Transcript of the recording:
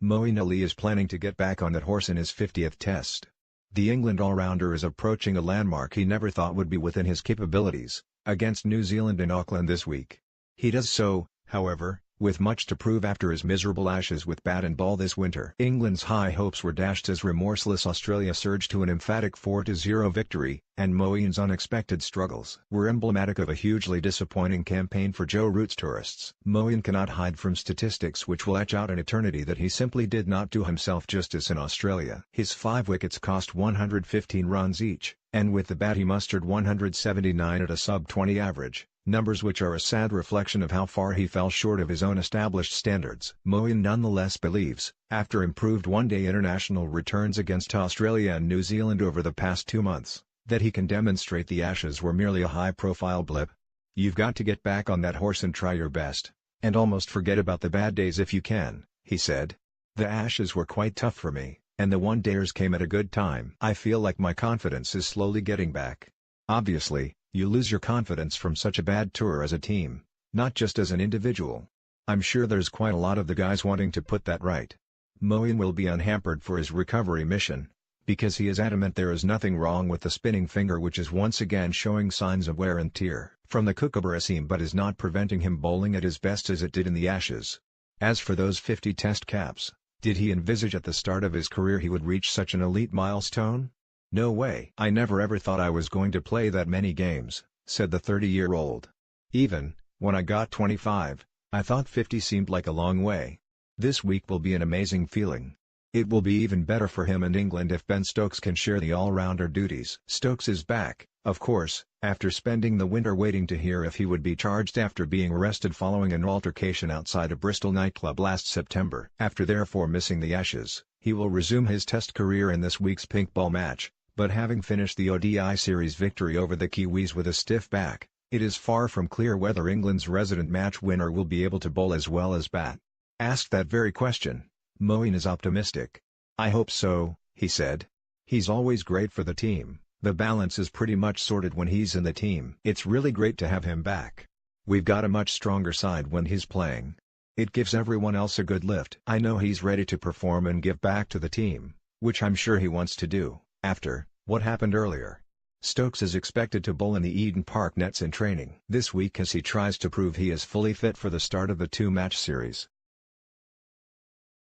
Moeen Ali is planning to get back on that horse in his 50th test. The England all-rounder is approaching a landmark he never thought would be within his capabilities, against New Zealand in Auckland this week. He does so, however, with much to prove after his miserable Ashes with bat and ball this winter. England's high hopes were dashed as remorseless Australia surged to an emphatic 4-0 victory, and Moeen's unexpected struggles were emblematic of a hugely disappointing campaign for Joe Root's tourists. Moeen cannot hide from statistics which will etch out an eternity that he simply did not do himself justice in Australia. His 5 wickets cost 115 runs each, and with the bat he mustered 179 at a sub-20 average. Numbers which are a sad reflection of how far he fell short of his own established standards. Moeen nonetheless believes, after improved one-day international returns against Australia and New Zealand over the past 2 months, that he can demonstrate the Ashes were merely a high-profile blip. "You've got to get back on that horse and try your best, and almost forget about the bad days if you can," he said. "The Ashes were quite tough for me, and the one-dayers came at a good time. I feel like my confidence is slowly getting back." Obviously, you lose your confidence from such a bad tour as a team, not just as an individual. I'm sure there's quite a lot of the guys wanting to put that right. Moeen will be unhampered for his recovery mission, because he is adamant there is nothing wrong with the spinning finger, which is once again showing signs of wear and tear from the Kookaburra seam, but is not preventing him bowling at his best as it did in the Ashes. As for those 50 test caps, did he envisage at the start of his career he would reach such an elite milestone? "No way. I never ever thought I was going to play that many games," said the 30-year-old. "Even when I got 25, I thought 50 seemed like a long way. This week will be an amazing feeling. It will be even better for him and England if Ben Stokes can share the all-rounder duties." Stokes is back, of course, after spending the winter waiting to hear if he would be charged after being arrested following an altercation outside a Bristol nightclub last September. After therefore missing the Ashes, he will resume his Test career in this week's pink ball match. But having finished the ODI series victory over the Kiwis with a stiff back, it is far from clear whether England's resident match winner will be able to bowl as well as bat. Asked that very question, Moeen is optimistic. "I hope so," he said. "He's always great for the team, the balance is pretty much sorted when he's in the team. It's really great to have him back. We've got a much stronger side when he's playing. It gives everyone else a good lift. I know he's ready to perform and give back to the team, which I'm sure he wants to do." After what happened earlier, Stokes is expected to bowl in the Eden Park nets in training this week as he tries to prove he is fully fit for the start of the 2-match series.